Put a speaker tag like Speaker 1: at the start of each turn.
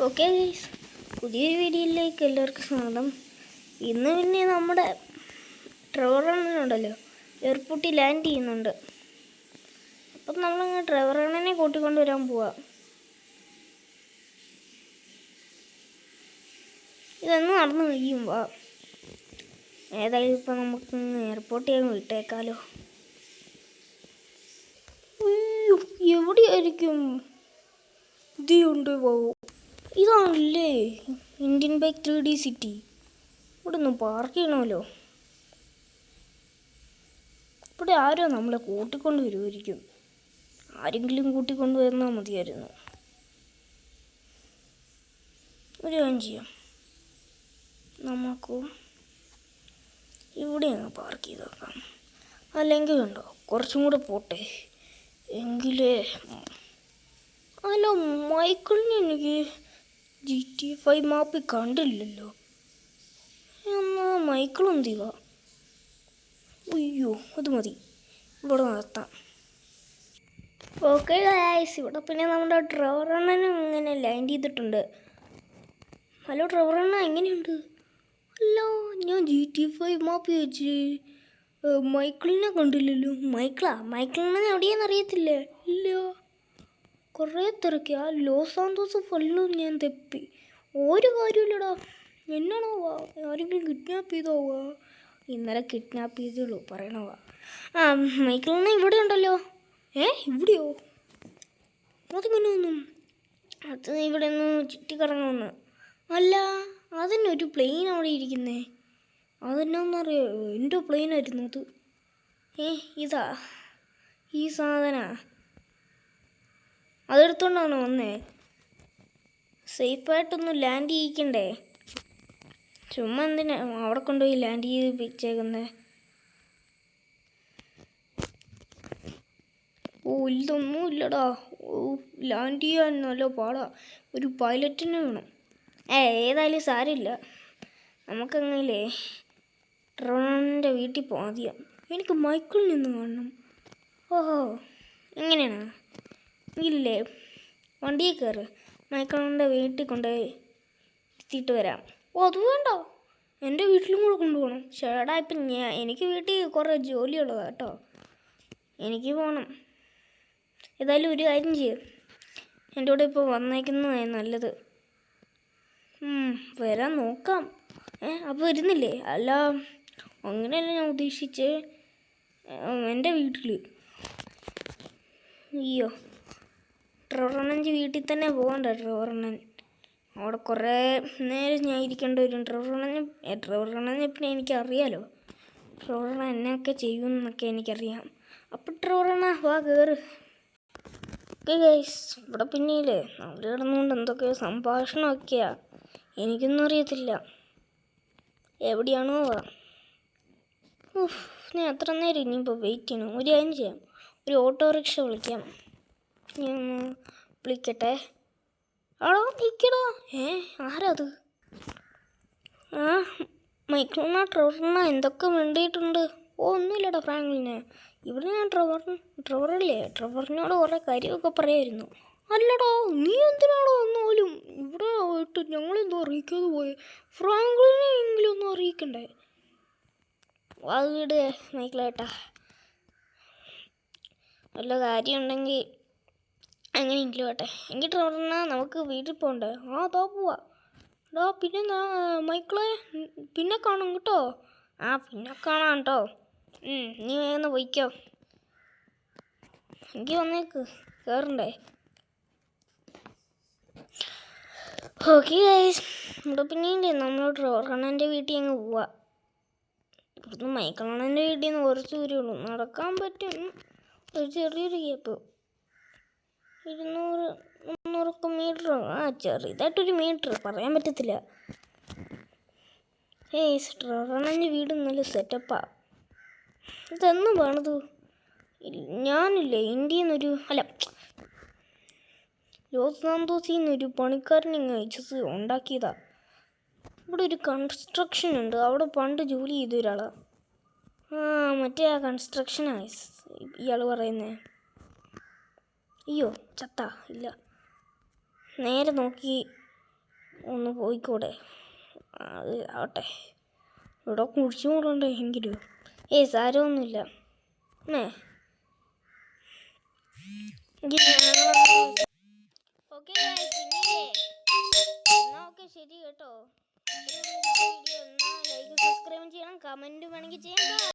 Speaker 1: Okay guys, പുതിയൊരു വീഡിയോയിലേക്ക് എല്ലാവർക്കും സ്വാഗതം. ഇന്ന് പിന്നെ നമ്മുടെ ട്രെവറണ്ണനുണ്ടല്ലോ എയർപോർട്ടിൽ ലാൻഡ് ചെയ്യുന്നുണ്ട്. അപ്പം നമ്മളങ്ങ് ട്രെവറണ്ണനെ കൂട്ടിക്കൊണ്ടുവരാൻ പോവാം. ഇതൊന്ന് നടന്നു കഴിയുമ്പോൾ ഏതായാലും ഇപ്പം നമുക്ക് എയർപോർട്ടിൽ അങ്ങ് വിട്ടേക്കാലോ. അയ്യോ, എവിടെയായിരിക്കും ഇതുണ്ട് പോവും? ഇതാണല്ലേ ഇന്ത്യൻ ബൈക്ക് 3D സിറ്റി. ഇവിടെ ഒന്ന് പാർക്ക് ചെയ്യണമല്ലോ. ഇവിടെ ആരോ നമ്മളെ കൂട്ടിക്കൊണ്ട് വരുമായിരിക്കും. ആരെങ്കിലും കൂട്ടിക്കൊണ്ട് വന്നാൽ മതിയായിരുന്നു. ഒരു കാര്യം ചെയ്യാം, നമുക്ക് ഇവിടെ അങ്ങ് പാർക്ക് ചെയ്ത് വെക്കാം. അല്ലെങ്കിൽ ഉണ്ടോ കുറച്ചും കൂടെ പോട്ടെ എങ്കിലേ. അല്ല, മൈക്കിളിന് എനിക്ക് GTA 5 മാപ്പിൽ കണ്ടില്ലല്ലോ. എന്നാൽ മൈക്കിൾ എന്ത് ചെയ്യുക? അയ്യോ, അത് മതി, ഇവിടെ നിർത്താം. ഓക്കെ ഗൈസ്, ഇവിടെ പിന്നെ നമ്മുടെ ട്രെവറണ്ണനും ഇങ്ങനെ ലാൻഡ് ചെയ്തിട്ടുണ്ട്. ഹലോ ട്രെവറണ്ണ, എങ്ങനെയുണ്ട്? അല്ല, ഞാൻ GTA 5 മാപ്പിൽ വെച്ച് മൈക്കിളിനെ കണ്ടില്ലല്ലോ. മൈക്കിളിനെ എവിടെയാണെന്ന് അറിയത്തില്ലേ? ഇല്ല, കുറേ തിരക്കി. ആ ലോസ് സാന്തോസ് ഫുള്ളും ഞാൻ തെപ്പി. ഒരു കാര്യമില്ലടാ. എന്നാണോ ആരെങ്കിലും കിഡ്നാപ്പ് ചെയ്തോവാ? ഇന്നലെ കിഡ്നാപ്പ് ചെയ്തുള്ളൂ പറയണവാ. മൈക്കിളിനെ ഇവിടെ ഉണ്ടല്ലോ. ഇവിടെയോ? അതിങ്ങനെ ഒന്നും, അത് ഇവിടെ ഒന്ന് ചുറ്റിക്കറങ്ങുമെന്ന്. അല്ല, അതിനൊരു പ്ലെയിൻ അവിടെ ഇരിക്കുന്നേ. അതെന്നാന്നറിയോ? എൻ്റെ പ്ലെയിനായിരുന്നു അത്. ഇതാ ഈ സാധന അതെടുത്തോണ്ടാണോ വന്നേ? സേഫായിട്ടൊന്ന് ലാൻഡ് ചെയ്യിക്കണ്ടേ? ചുമ്മാ എന്തിനാ അവിടെ കൊണ്ടുപോയി ലാൻഡ് ചെയ്ത് വെച്ചേക്കുന്നേ? ഇതൊന്നും ഇല്ലടാ. ലാൻഡ് ചെയ്യാൻ നല്ല പാടാ. ഒരു പൈലറ്റിന് വേണം. ഏതായാലും സാരമില്ല, നമുക്കങ്ങനെ ട്രെവറണ്ണൻ്റെ വീട്ടിൽ പോകാം ആദ്യം. എനിക്ക് മൈക്കിളിൽ നിന്ന് കാണണം. ഓഹോ, എങ്ങനെയാണ്? ഇല്ലേ, വണ്ടിയിൽ കയറ്, മൈക്കിളിൻ്റെ വീട്ടിൽ കൊണ്ടുപോയി എത്തിയിട്ട് വരാം. അത് വേണ്ട, എൻ്റെ വീട്ടിലും കൂടെ കൊണ്ടുപോകണം. ചേട്ടാ, ഇപ്പം എനിക്ക് വീട്ടിൽ കുറേ ജോലിയുള്ളതാണ് കേട്ടോ, എനിക്ക് പോകണം. ഏതായാലും ഒരു കാര്യം ചെയ്യും, എൻ്റെ കൂടെ ഇപ്പോൾ വന്നേക്കുന്നതാണ് നല്ലത്. വരാൻ നോക്കാം. അപ്പോൾ വരുന്നില്ലേ? അല്ല, അങ്ങനെയല്ല ഞാൻ ഉദ്ദേശിച്ച് എൻ്റെ വീട്ടിൽ. അയ്യോ, ട്രെവറണ്ണൻ്റെ വീട്ടിൽ തന്നെ പോകണ്ട. ട്രെവറണ്ണൻ അവിടെ കുറേ നേരം ഞാൻ ഇരിക്കേണ്ടി വരും. ട്രെവറണ്ണനെ പിന്നെ എനിക്കറിയാലോ. ട്രെവറണ്ണൻ എന്നൊക്കെ ചെയ്യുമെന്നൊക്കെ എനിക്കറിയാം. അപ്പം ട്രെവറണ്ണ വാ, കയറ്. ഓക്കെ ഗൈസ്, ഇവിടെ പിന്നെയില്ലേ നമ്മൾ കിടന്നുകൊണ്ട് എന്തൊക്കെയോ സംഭാഷണമൊക്കെയാ. എനിക്കൊന്നും അറിയത്തില്ല. എവിടെയാണോ വാ. ഞാൻ അത്ര നേരം ഇനിയിപ്പോൾ വെയിറ്റ് ചെയ്യണം. ഒരു കാര്യം ചെയ്യാം, ഒരു ഓട്ടോറിക്ഷ വിളിക്കാം. ഞാൻ വിളിക്കട്ടെ. ആടോ നിൽക്കടോ. ആരാ അത്? മൈക്കിളിനാ ട്രെവറണ്ണ എന്തൊക്കെ വേണ്ടിയിട്ടുണ്ട്? ഒന്നുമില്ലടാ ഫ്രാങ്ക്ലിന്. ഇവിടെ ഞാൻ ട്രെവറിനോട് കുറേ കാര്യമൊക്കെ പറയായിരുന്നു. അല്ലടാ, നീ എന്തിനാണോ എന്നാലും ഇവിടെ ആയിട്ട് ഞങ്ങളെന്തോ അറിയിക്കാതെ പോയി? ഫ്രാങ്ക്ലിനെ എങ്കിലും ഒന്നും അറിയിക്കണ്ടേ? അത് വീട് മൈക്കിളേട്ടാ, വല്ല കാര്യമുണ്ടെങ്കിൽ അങ്ങനെയെങ്കിലും ആട്ടെ. എങ്കിൽ ട്രെവറണ്ണ നമുക്ക് വീട്ടിൽ പോകണ്ടേ? അതാ പോവാ. പിന്നെ മൈക്കിളെ പിന്നെ കാണാം കേട്ടോ. പിന്നെ കാണാം കേട്ടോ. നീ വേഗം പോയിക്കോ. എനിക്ക് വന്നേക്ക്, കയറണ്ടേ? ഓക്കെ ഗൈസ്, ഇവിടെ പിന്നെ നമ്മൾ ട്രെവറണ്ണൻ്റെ വീട്ടിൽ അങ്ങ് പോവാ. ഇവിടുന്ന് മൈക്കിളണ്ണൻ്റെ വീട്ടിൽ നിന്ന് കുറച്ച് ദൂരമുള്ളൂ, നടക്കാൻ പറ്റും. ഒരു ചെറിയൊരു ഗ്യാപ്പ്, 200-300 മീറ്റർ. ചെറുതായിട്ടൊരു മീറ്റർ, പറയാൻ പറ്റത്തില്ല. ട്രെവറണ്ണൻ്റെ വീട് നല്ല സെറ്റപ്പാ. ഇതെന്ന് വേണത്? ഞാനില്ലേ ഇന്ത്യയിൽ നിന്നൊരു ലോസ് സാന്തോസിൽ നിന്നൊരു പണിക്കാരനെ അയച്ചത് ഉണ്ടാക്കിയതാ. ഇവിടെ ഒരു കൺസ്ട്രക്ഷൻ ഉണ്ട്, അവിടെ പണ്ട് ജോലി ചെയ്ത ഒരാളാ. മറ്റേ ആ കൺസ്ട്രക്ഷനാണ് ഇയാൾ പറയുന്നത്. അയ്യോ, ചത്ത ഇല്ല, നേരെ നോക്കി ഒന്ന് പോയിക്കൂടെ? അത് ആവട്ടെ, ഇവിടെ കുഴിച്ചു കൂടണ്ടേ എങ്കിലും. സാരമൊന്നുമില്ല. ഓക്കെ പിന്നെ എന്നാ ഓക്കെ, ശരി കേട്ടോ. വീഡിയോ എന്നാ ലൈക്ക് സബ്സ്ക്രൈബ് ചെയ്യണം, കമൻറ്റ് വേണമെങ്കിൽ ചെയ്യാം.